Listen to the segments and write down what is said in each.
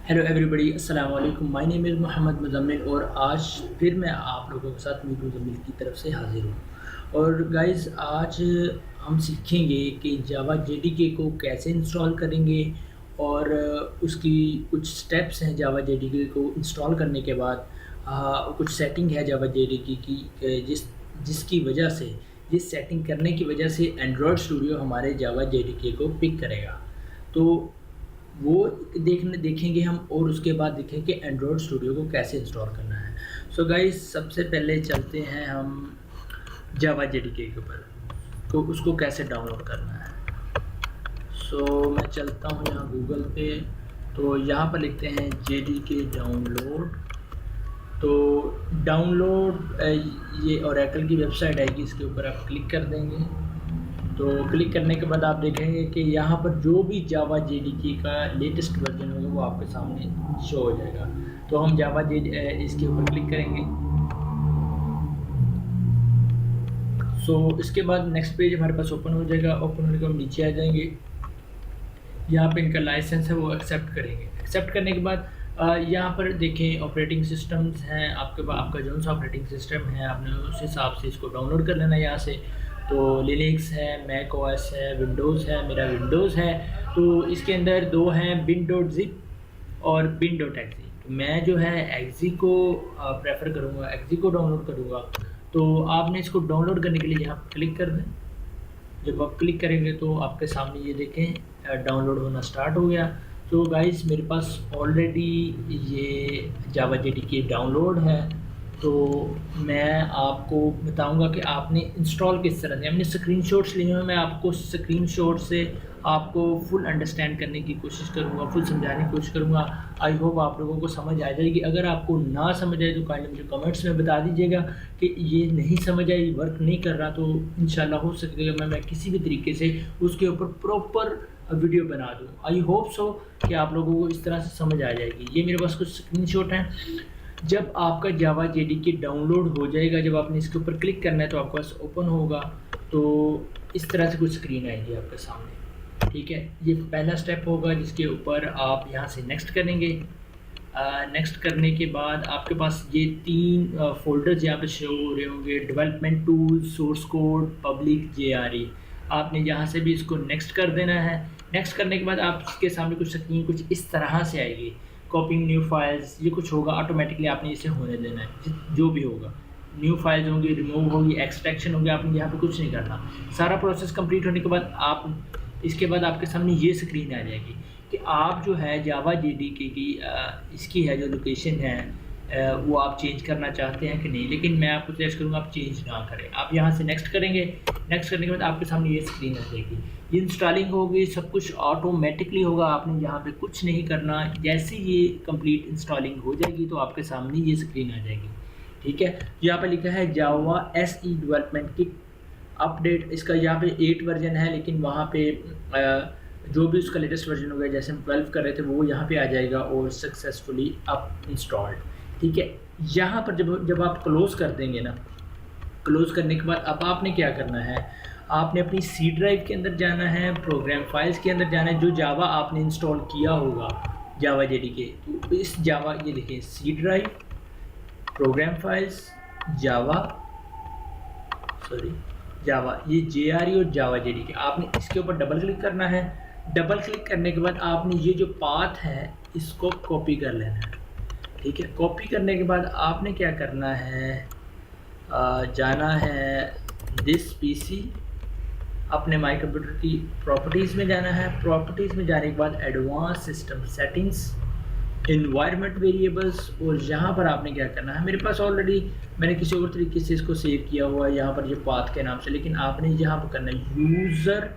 Hello everybody, अस्सलाम वालेकुम। My name is Mohammed Muzammil और आज फिर मैं आप लोगों के साथ मीट मुज़म्मिल की तरफ से हाज़िर हूँ। और गाइस, आज हम सीखेंगे कि जावा जेडीके को कैसे इंस्टॉल करेंगे और उसकी कुछ स्टेप्स हैं जावा जेडीके को इंस्टॉल करने के बाद। कुछ सेटिंग है जावा जेडीके की जिसकी वजह से, जिस सेटिंग करने की वजह से एंड्रॉयड स्टूडियो हमारे जावा जेडीके को पिक करेगा। तो वो देखेंगे हम, और उसके बाद देखेंगे कि एंड्रॉयड स्टूडियो को कैसे इंस्टॉल करना है। सो गाइस, सबसे पहले चलते हैं हम जावा जेडीके के ऊपर, तो उसको कैसे डाउनलोड करना है। सो मैं चलता हूँ यहाँ गूगल पे, तो यहाँ पर लिखते हैं जेडीके डाउनलोड। तो डाउनलोड ये ओरेकल की वेबसाइट आएगी, इसके ऊपर आप क्लिक कर देंगे। तो क्लिक करने के बाद आप देखेंगे कि यहाँ पर जो भी जावा जेडीके का लेटेस्ट वर्जन होगा वो आपके सामने शो हो जाएगा। तो हम जावा इसके ऊपर क्लिक करेंगे। इसके बाद नेक्स्ट पेज हमारे पास ओपन हो जाएगा। ओपन होने के बाद नीचे आ जाएंगे, यहाँ पे इनका लाइसेंस है वो एक्सेप्ट करेंगे। एक्सेप्ट करने के बाद यहाँ पर देखें ऑपरेटिंग सिस्टम्स हैं आपका जो सा ऑपरेटिंग सिस्टम है आपने उस हिसाब से इसको डाउनलोड कर लेना है यहाँ से। तो लिनक्स है, मैक ओएस है, विंडोज़ है, मेरा विंडोज़ है। तो इसके अंदर दो हैं, bin.zip और bin.exe। तो मैं जो है एक्जी को प्रेफर करूँगा, एक्जी को डाउनलोड करूँगा। तो आपने इसको डाउनलोड करने के लिए यहाँ पर क्लिक कर दें। जब आप क्लिक करेंगे तो आपके सामने ये देखें डाउनलोड होना स्टार्ट हो गया। तो गाइस, मेरे पास ऑलरेडी ये जावा जेडीके डाउनलोड है। तो मैं आपको बताऊंगा कि आपने इंस्टॉल किस तरह से, हमने स्क्रीनशॉट्स लिए हैं। मैं आपको स्क्रीनशॉट से आपको फुल अंडरस्टैंड करने की कोशिश करूंगा, फुल समझाने की कोशिश करूंगा। आई होप आप लोगों को समझ आ जाएगी। अगर आपको ना समझ आए तो काइंडली मुझे कमेंट्स में बता दीजिएगा कि ये नहीं समझ आई, वर्क नहीं कर रहा। तो इंशाल्लाह हो सकेगा मैं किसी भी तरीके से उसके ऊपर प्रॉपर वीडियो बना दूँ। आई होप सो कि आप लोगों को इस तरह से समझ आ जाएगी। ये मेरे पास कुछ स्क्रीनशॉट हैं। जब आपका जावा जेडीके डाउनलोड हो जाएगा, जब आपने इसके ऊपर क्लिक करना है तो आपके पास ओपन होगा। तो इस तरह से कुछ स्क्रीन आएगी आपके सामने, ठीक है। ये पहला स्टेप होगा जिसके ऊपर आप यहाँ से नेक्स्ट करेंगे। नेक्स्ट करने के बाद आपके पास ये तीन फोल्डर्स यहाँ पे शो हो रहे होंगे, development tools, source code, public, JRE. आपने यहाँ से भी इसको नेक्स्ट कर देना है। नेक्स्ट करने के बाद आपके सामने कुछ स्क्रीन कुछ इस तरह से आएगी, कॉपिंग न्यू फाइल्स, ये कुछ होगा ऑटोमेटिकली, आपने इसे होने देना है। जो भी होगा, न्यू फाइल्स होंगी, रिमूव होगी, एक्सट्रैक्शन होगी, आपने यहाँ पे कुछ नहीं करना। सारा प्रोसेस कंप्लीट होने के बाद इसके बाद आपके सामने ये स्क्रीन आ जाएगी कि आप जो है जावा जेडीके की इसकी है जो लोकेशन है वो आप चेंज करना चाहते हैं कि नहीं। लेकिन मैं आपको सजेस्ट करूँगा आप चेंज ना करें। आप यहाँ से नेक्स्ट करेंगे। नेक्स्ट करने के बाद आपके सामने ये स्क्रीन आ जाएगी। ये इंस्टॉलिंग होगी, सब कुछ ऑटोमेटिकली होगा, आपने यहाँ पे कुछ नहीं करना। जैसे ये कंप्लीट इंस्टॉलिंग हो जाएगी तो आपके सामने ये स्क्रीन आ जाएगी, ठीक है। यहाँ पे लिखा है जावा एसई डेवलपमेंट किट अपडेट। इसका यहाँ पे 8 वर्जन है, लेकिन वहाँ पे जो भी उसका लेटेस्ट वर्जन हो गया, जैसे हम 12 कर रहे थे, वो यहाँ पे आ जाएगा और सक्सेसफुली अप इंस्टॉल्ड, ठीक है। यहाँ पर जब आप क्लोज कर देंगे ना, क्लोज करने के बाद अब आपने क्या करना है, आपने अपनी सी ड्राइव के अंदर जाना है, प्रोग्राम फाइल्स के अंदर जाना है, जो जावा आपने इंस्टॉल किया होगा जावा जेडीके। तो इस जावा, ये देखिए सी ड्राइव, प्रोग्राम फाइल्स, जावा, ये जेआरई और जावा जेडीके, आपने इसके ऊपर डबल क्लिक करना है। डबल क्लिक करने के बाद आपने ये जो पाथ है इसको कॉपी कर लेना है, ठीक है। कॉपी करने के बाद आपने क्या करना है, जाना है दिस पीसी, अपने माई कंप्यूटर की प्रॉपर्टीज़ में जाना है। प्रॉपर्टीज़ में जाने के बाद advance system settings, environment variables, और यहाँ पर आपने क्या करना है, मेरे पास ऑलरेडी मैंने किसी और तरीके से इसको सेव किया हुआ है यहाँ पर ये पाथ के नाम से, लेकिन आपने यहाँ पर करना है यूज़र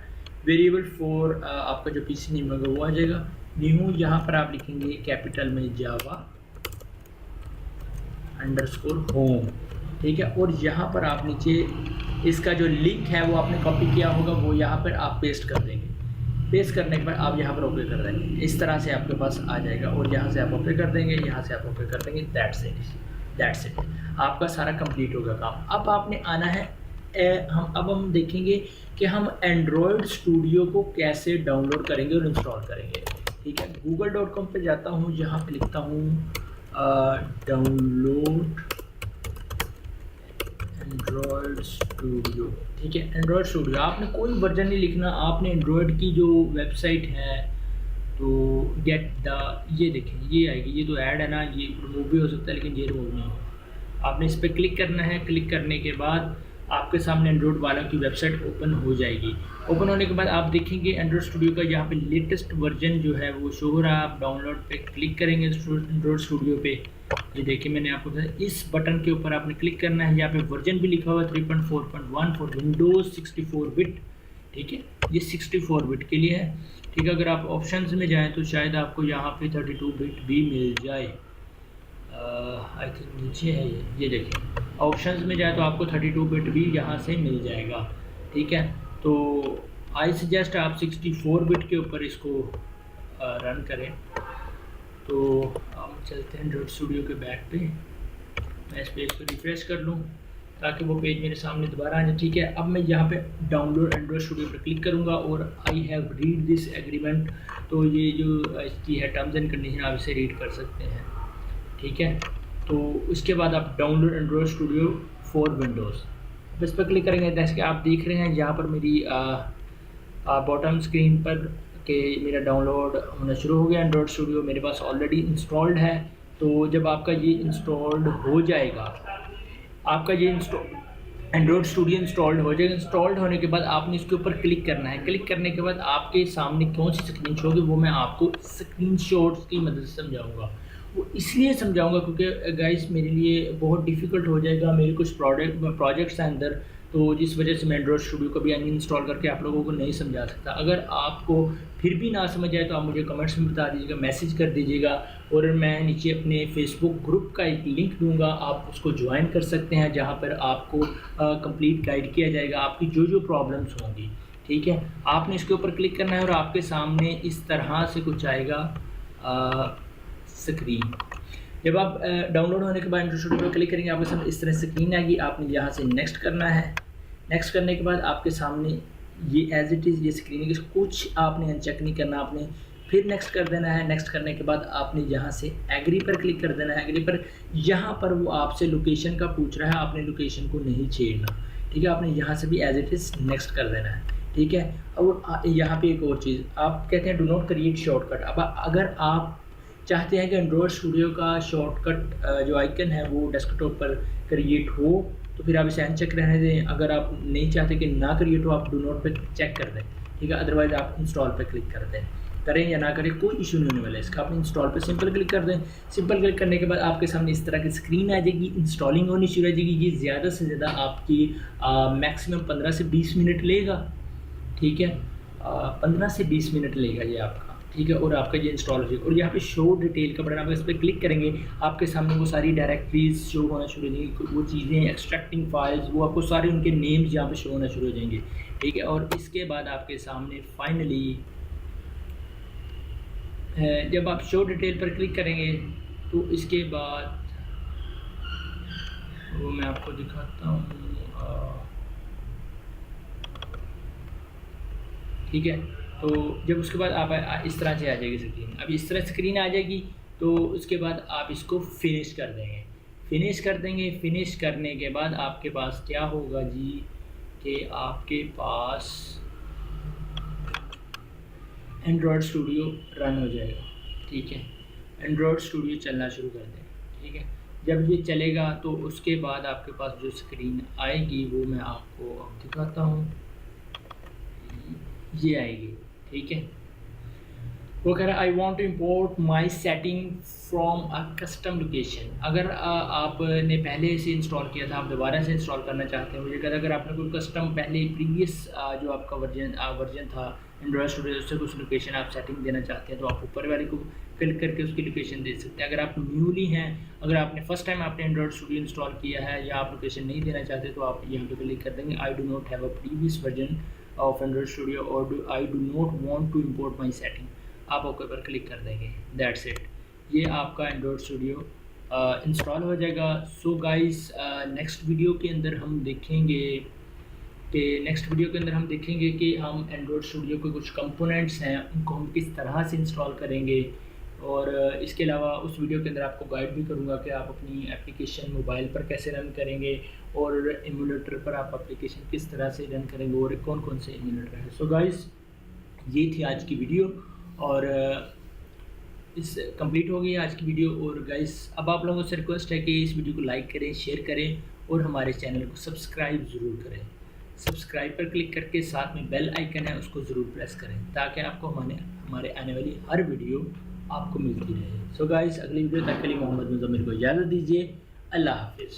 वेरिएबल फॉर आपका जो पीसी नेम होगा वो आ जाएगा। न्यू, यहाँ पर आप लिखेंगे कैपिटल में जावा _होम, ठीक है। और यहाँ पर आप नीचे इसका जो लिंक है वो आपने कॉपी किया होगा, वो यहाँ पर आप पेस्ट कर देंगे। पेस्ट करने के बाद आप यहाँ पर ओके कर देंगे। इस तरह से आपके पास आ जाएगा और यहाँ से आप ओके कर देंगे, यहाँ से आप ओके कर देंगे। दैट्स इट, आपका सारा कंप्लीट होगा काम। अब आपने आना है हम देखेंगे कि हम एंड्रॉयड स्टूडियो को कैसे डाउनलोड करेंगे और इंस्टॉल करेंगे, ठीक है। google.com पे जाता हूँ, जहाँ पे लिखता हूँ डाउनलोड एंड्रॉयड स्टूडियो। ठीक है, एंड्रॉयड स्टूडियो, आपने कोई वर्जन नहीं लिखना, आपने एंड्रॉयड की जो वेबसाइट है तो गेट द, ये देखें ये आएगी, ये तो ऐड है ना, ये रिमूव भी हो सकता है लेकिन ये रिमूव नहीं होगा। आपने इस पर क्लिक करना है, क्लिक करने के बाद आपके सामने एंड्रॉयड वालों की वेबसाइट ओपन हो जाएगी। ओपन होने के बाद आप देखेंगे एंड्रॉयड स्टूडियो का यहाँ पे लेटेस्ट वर्जन जो है वो शो हो रहा है। आप डाउनलोड पे क्लिक करेंगे एंड्रॉयड स्टूडियो पे, ये देखिए मैंने आपको बताया, इस बटन के ऊपर आपने क्लिक करना है। यहाँ पे वर्जन भी लिखा हुआ है 3.4.1 फॉर विंडोज़ 64 बिट। ठीक है, ये 64 बिट के लिए है। ठीक है, अगर आप ऑप्शंस में जाएं तो शायद आपको यहाँ पे 32 बिट भी मिल जाए। आई थिंक नीचे है ये देखिए, ऑप्शंस में जाए तो आपको 32 बिट भी यहाँ से मिल जाएगा। ठीक है, तो आई सजेस्ट आप 64 बिट के ऊपर इसको रन करें। तो हम चलते हैं एंड्रॉयड स्टूडियो के बैक पे, मैं इस पेज को रिफ्रेश कर लूँ ताकि वो पेज मेरे सामने दोबारा आ जाए। ठीक है, अब मैं यहाँ पे डाउनलोड एंड्रॉयड स्टूडियो पर क्लिक करूँगा और I have read this agreement, तो ये जो इसकी है टर्म्स एंड कंडीशन आप इसे रीड कर सकते हैं। ठीक है, तो इसके बाद आप download Android studio for Windows इस पर क्लिक करेंगे। जैसे कि आप देख रहे हैं यहाँ पर मेरी बॉटम स्क्रीन पर कि मेरा डाउनलोड होना शुरू हो गया। एंड्रॉयड स्टूडियो मेरे पास ऑलरेडी इंस्टॉल्ड है। तो जब आपका ये इंस्टॉल्ड हो जाएगा, आपका ये एंड्रॉयड स्टूडियो इंस्टॉल्ड हो जाएगा। इंस्टॉल्ड होने के बाद आपने इसके ऊपर क्लिक करना है। क्लिक करने के बाद आपके सामने कौन सी स्क्रीन शो होगी वो मैं आपको स्क्रीनशॉट्स की मदद से समझाऊंगा। वो इसलिए समझाऊंगा क्योंकि गाइस मेरे लिए बहुत डिफ़िकल्ट हो जाएगा, मेरे कुछ प्रोजेक्ट्स हैं अंदर, तो जिस वजह से मैं एंड्रॉयड स्टूडियो को भी अनइंस्टॉल करके आप लोगों को नहीं समझा सकता। अगर आपको फिर भी ना समझ आए तो आप मुझे कमेंट्स में बता दीजिएगा, मैसेज कर दीजिएगा, और मैं नीचे अपने फेसबुक ग्रुप का एक लिंक दूंगा, आप उसको ज्वाइन कर सकते हैं, जहां पर आपको कंप्लीट गाइड किया जाएगा आपकी जो जो प्रॉब्लम्स होंगी। ठीक है, आपने इसके ऊपर क्लिक करना है और आपके सामने इस तरह से कुछ आएगा स्क्रीन। जब आप डाउनलोड होने के बाद एंड्रॉयड स्टूडियो पर क्लिक करेंगे आपके सामने इस तरह स्क्रीन आएगी। आपने यहाँ से नेक्स्ट करना है। नेक्स्ट करने के बाद आपके सामने ये एज इट इज़ ये स्क्रीन है, कुछ आपने अनचेक नहीं करना, आपने फिर नेक्स्ट कर देना है। नेक्स्ट करने के बाद आपने यहाँ से एग्री पर क्लिक कर देना है। एग्री पर यहाँ पर वो आपसे लोकेशन का पूछ रहा है, आपने लोकेशन को नहीं छेड़ना। ठीक है, आपने यहाँ से भी एज इट इज़ नेक्स्ट कर देना है। ठीक है, और यहाँ पे एक और चीज़ आप कहते हैं डू नॉट क्रिएट शॉर्टकट। अब अगर आप चाहते हैं कि एंड्रॉयड स्टूडियो का शॉर्टकट जो आइकन है वो डेस्कटॉप पर क्रिएट हो तो फिर आप इसे अनचेक रहने दें। अगर आप नहीं चाहते कि ना क्रिएट हो आप डू नॉट पे चेक कर दें। ठीक है, अदरवाइज़ आप इंस्टॉल पे क्लिक कर दें, करें या ना करें कोई इशू नहीं होने वाला है इसका। आप इंस्टॉल पे सिंपल क्लिक कर दें। सिंपल क्लिक करने के बाद आपके सामने इस तरह की स्क्रीन आ जाएगी, इंस्टॉलिंग होनी शुरू हो जाएगी। ये ज़्यादा से ज़्यादा आपकी मैक्सिमम 15 से 20 मिनट लेगा। ठीक है, 15 से 20 मिनट लेगा ये आपका। ठीक है, और आपका ये इंस्टॉल हो जाएगा। और यहाँ पे शो डिटेल का बटन, आप इस पर क्लिक करेंगे आपके सामने वो सारी डायरेक्टरीज शो होना शुरू हो जाएंगी, वो चीज़ें एक्सट्रैक्टिंग फाइल्स वो आपको सारे उनके नेम्स यहाँ पे शो होना शुरू हो जाएंगे। ठीक है, और इसके बाद आपके सामने फाइनली जब आप शो डिटेल पर क्लिक करेंगे तो इसके बाद वो मैं आपको दिखाता हूँ। ठीक है, तो जब उसके बाद आप इस तरह से आ जाएगी स्क्रीन। अब इस तरह स्क्रीन आ जाएगी तो उसके बाद आप इसको फिनिश कर देंगे। फिनिश करने के बाद आपके पास क्या होगा जी कि आपके पास एंड्रॉयड स्टूडियो रन हो जाएगा। ठीक है, एंड्रॉयड स्टूडियो चलना शुरू कर दें। ठीक है, जब ये चलेगा तो उसके बाद आपके पास जो स्क्रीन आएगी वो मैं आपको अब दिखाता हूँ, ये आएगी। ठीक है, वो कह रहा है I want to import my setting from a custom location. अगर आपने पहले से इंस्टॉल किया था, आप दोबारा से इंस्टॉल करना चाहते हैं, मुझे कहता है अगर आपने कोई कस्टम पहले प्रीवियस जो आपका वर्जन था एंड्रॉयड स्टूडियो उससे कुछ लोकेशन आप सेटिंग देना चाहते हैं तो आप ऊपर वाले को क्लिक करके उसकी लोकेशन दे सकते हैं। अगर आप न्यूली हैं, अगर आपने फर्स्ट टाइम आपने एंड्रॉयड स्टूडियो इंस्टॉल किया है या आप लोकेशन नहीं देना चाहते तो आप यहाँ पे क्लिक कर देंगे I do not have a previous version of Android Studio और I do not want to import my setting. आप ओके पर क्लिक कर देंगे, दैट्स इट, ये आपका एंड्रॉयड स्टूडियो इंस्टॉल हो जाएगा। सो गाइस नेक्स्ट वीडियो के अंदर हम देखेंगे कि नेक्स्ट वीडियो के अंदर हम देखेंगे कि हम एंड्रॉयड स्टूडियो के कुछ कंपोनेंट्स हैं उनको हम किस तरह से इंस्टॉल करेंगे, और इसके अलावा उस वीडियो के अंदर आपको गाइड भी करूँगा कि आप अपनी एप्लीकेशन मोबाइल पर कैसे रन करेंगे और एमुलेटर पर आप एप्लीकेशन किस तरह से रन करेंगे और कौन कौन से एमुलेटर हैं। सो गाइस, ये थी आज की वीडियो और इस कंप्लीट हो गई आज की वीडियो। और गाइस, अब आप लोगों से रिक्वेस्ट है कि इस वीडियो को लाइक करें, शेयर करें और हमारे चैनल को सब्सक्राइब ज़रूर करें। सब्सक्राइब पर क्लिक करके साथ में बेल आइकन है उसको ज़रूर प्रेस करें ताकि आपको हमारे आने वाली हर वीडियो आपको मिलती रहे। सो गाइस, अगली वीडियो तक के लिए मोहम्मद मुज़म्मिल को इजाज़त दीजिए। अल्लाह हाफिज़।